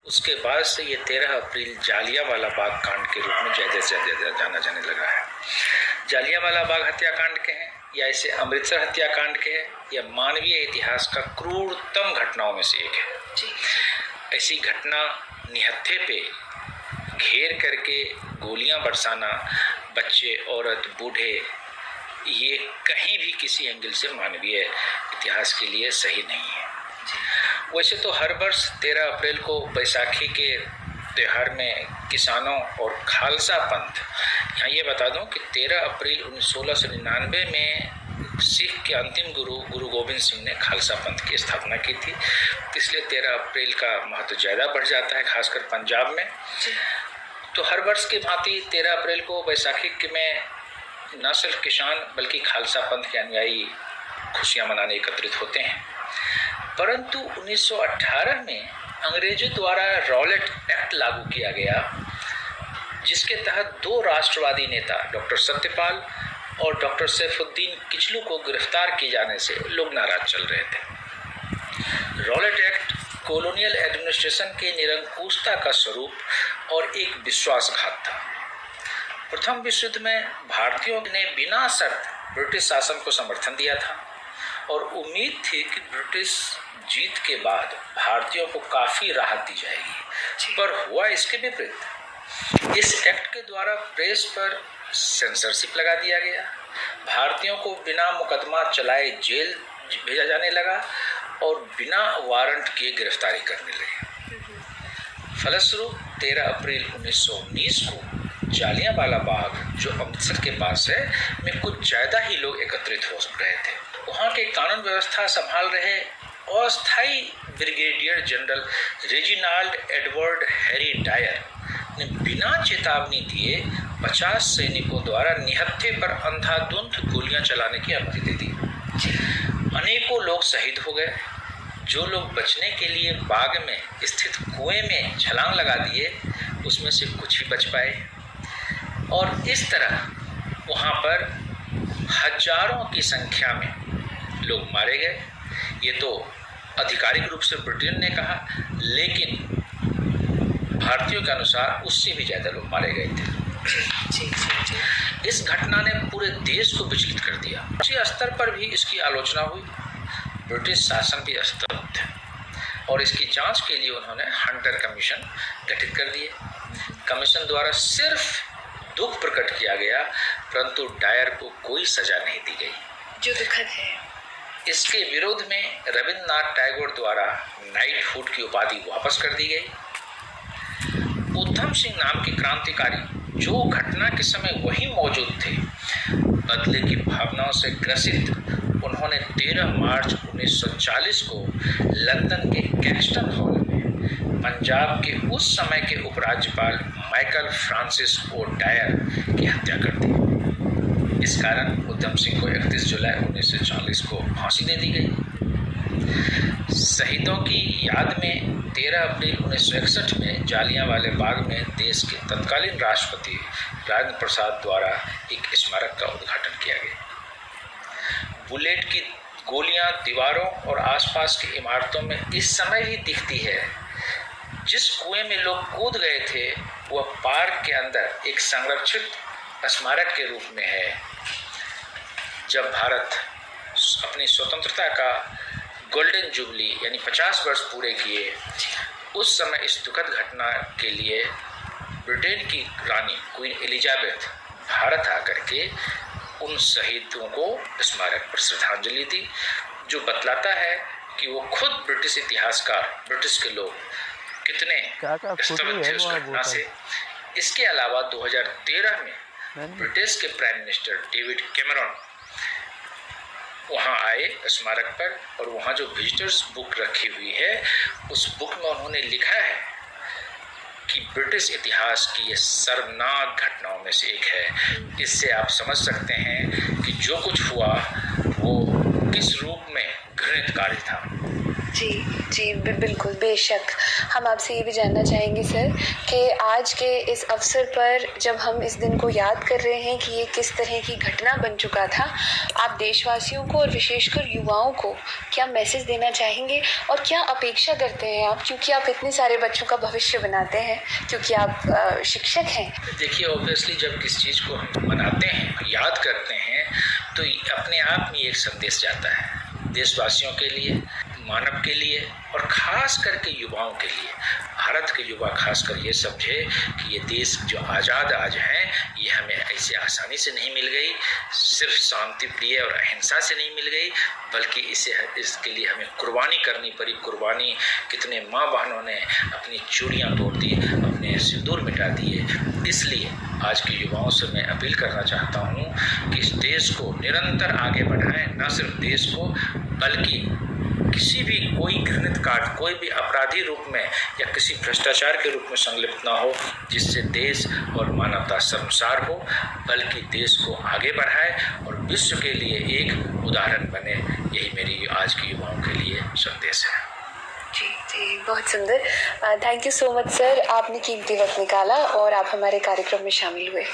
उसके बाद से ये 13 अप्रैल जालियांवाला बाग कांड के रूप में ज़्यादा जाना जाने लगा है। जालियांवाला बाग हत्याकांड के हैं या इसे अमृतसर हत्याकांड के हैं, या मानवीय इतिहास का क्रूरतम घटनाओं में से एक है। ऐसी घटना निहत्थे पे घेर करके गोलियां बरसाना, बच्चे, औरत, बूढ़े, ये कहीं भी किसी एंगल से मानवीय इतिहास के लिए सही नहीं है। वैसे तो हर वर्ष 13 अप्रैल को बैसाखी के त्यौहार में किसानों और खालसा पंथ, यहाँ ये बता दूं कि 13 अप्रैल 1699 में सिख के अंतिम गुरु गोविंद सिंह ने खालसा पंथ की स्थापना की थी, इसलिए 13 अप्रैल का महत्व ज़्यादा बढ़ जाता है, खासकर पंजाब में। तो हर वर्ष की भांति 13 अप्रैल को बैसाखी में न सिर्फ किसान बल्कि खालसा पंथ के अनुयायी खुशियाँ मनाने एकत्रित होते हैं। परंतु 1918 में अंग्रेजों द्वारा रॉलेट एक्ट लागू किया गया, जिसके तहत 2 राष्ट्रवादी नेता डॉक्टर सत्यपाल और डॉक्टर सैफुद्दीन किचलू को गिरफ्तार किए जाने से लोग नाराज चल रहे थे। रॉलेट एक्ट कॉलोनियल एडमिनिस्ट्रेशन के निरंकुशता का स्वरूप और एक विश्वासघात था। प्रथम विश्व युद्ध में भारतीयों ने बिना शर्त ब्रिटिश शासन को समर्थन दिया था और उम्मीद थी कि ब्रिटिश जीत के बाद भारतीयों को काफ़ी राहत दी जाएगी, पर हुआ इसके विपरीत। इस एक्ट के द्वारा प्रेस पर सेंसरशिप लगा दिया गया, भारतीयों को बिना मुकदमा चलाए जेल भेजा जाने लगा और बिना वारंट के गिरफ्तारी करने लगे। फलस्वरूप 13 अप्रैल 1919 को जालियांवाला बाग, जो अमृतसर के पास है, में कुछ ज़्यादा ही लोग एकत्रित हो रहे थे। वहाँ के कानून व्यवस्था संभाल रहे अस्थायी brigadier general Reginald Edward Harry Dyer ने बिना चेतावनी दिए 50 सैनिकों द्वारा निहत्थे पर अंधाधुंध गोलियां चलाने की अनुमति दे दी। अनेकों लोग शहीद हो गए। जो लोग बचने के लिए बाग में स्थित कुएं में छलांग लगा दिए, उसमें से कुछ ही बच पाए और इस तरह वहाँ पर हजारों की संख्या में लोग मारे गए। ये तो आधिकारिक रूप से ब्रिटेन ने कहा, लेकिन भारतीयों के अनुसार उससे भी ज़्यादा लोग मारे गए थे। इस घटना ने पूरे देश को विचलित कर दिया। राष्ट्रीय स्तर पर भी इसकी आलोचना हुई। ब्रिटिश शासन भी स्तब्ध थे और इसकी जांच के लिए उन्होंने हंटर कमीशन गठित कर दिए। कमीशन द्वारा सिर्फ दुख प्रकट किया गया, परंतु डायर को कोई सजा नहीं दी गई, जो दुखद है। इसके विरोध में रविन्द्रनाथ टैगोर द्वारा नाइटहुड की उपाधि वापस कर दी गई। उधम सिंह नाम के क्रांतिकारी, जो घटना के समय वहीं मौजूद थे, बदले की भावनाओं से ग्रसित उन्होंने 13 मार्च 1940 को लंदन के कैक्सटन हॉल में पंजाब के उस समय के उपराज्यपाल माइकल फ्रांसिस ओ डायर की हत्या कर दी। इस कारण उधम सिंह को 31 जुलाई 1940 को फांसी दे दी गई। शहीदों की याद में 13 अप्रैल 1961 में जालियांवाले बाग में देश के तत्कालीन राष्ट्रपति राजेंद्र प्रसाद द्वारा एक स्मारक का उद्घाटन किया गया। बुलेट की गोलियां दीवारों और आसपास की इमारतों में इस समय भी दिखती है। जिस कुएं में लोग कूद गए थे, वह पार्क के अंदर एक संरक्षित स्मारक के रूप में है। जब भारत अपनी स्वतंत्रता का गोल्डन जुबली यानी 50 वर्ष पूरे किए, उस समय इस दुखद घटना के लिए ब्रिटेन की रानी क्वीन एलिजाबेथ भारत आकर के उन शहीदों को स्मारक पर श्रद्धांजलि दी, जो बतलाता है कि वो खुद ब्रिटिश इतिहासकार, ब्रिटिश के लोग कितने स्तब्ध थे उस घटना से। इसके अलावा 2013 में ब्रिटिश के प्राइम मिनिस्टर डेविड कैमरन वहाँ आए स्मारक पर, और वहाँ जो विजिटर्स बुक रखी हुई है, उस बुक में उन्होंने लिखा है कि ब्रिटिश इतिहास की ये शर्मनाक घटनाओं में से एक है। इससे आप समझ सकते हैं कि जो कुछ हुआ वो किस रूप में घृणित कार्य था। जी जी बिल्कुल, बेशक। हम आपसे ये भी जानना चाहेंगे सर कि आज के इस अवसर पर जब हम इस दिन को याद कर रहे हैं कि ये किस तरह की घटना बन चुका था, आप देशवासियों को और विशेषकर युवाओं को क्या मैसेज देना चाहेंगे और क्या अपेक्षा करते हैं आप, क्योंकि आप इतने सारे बच्चों का भविष्य बनाते हैं, क्योंकि आप शिक्षक हैं? देखिए, ऑब्वियसली जब किसी चीज़ को हम मनाते हैं, याद करते हैं, तो अपने आप में एक संदेश जाता है देशवासियों के लिए, मानव के लिए और ख़ास करके युवाओं के लिए। भारत के युवा खासकर ये समझे कि ये देश जो आज़ाद आज हैं, ये हमें ऐसे आसानी से नहीं मिल गई, सिर्फ शांति प्रिय और अहिंसा से नहीं मिल गई, बल्कि इसके लिए हमें कुर्बानी करनी पड़ी। कुर्बानी कितने माँ बहनों ने अपनी चूड़ियाँ तोड़ दी, अपने सिंदूर मिटा दिए। इसलिए आज के युवाओं से मैं अपील करना चाहता हूँ कि इस देश को निरंतर आगे बढ़ाएं, न सिर्फ देश को बल्कि किसी भी कोई घृणित कार्य, कोई भी अपराधी रूप में या किसी भ्रष्टाचार के रूप में संलिप्त ना हो, जिससे देश और मानवता शर्मसार हो, बल्कि देश को आगे बढ़ाए और विश्व के लिए एक उदाहरण बने। यही मेरी आज के युवाओं के लिए संदेश है। जी जी, बहुत सुंदर। Thank you so much sir, आपने कीमती वक्त निकाला और आप हमारे कार्यक्रम में शामिल हुए।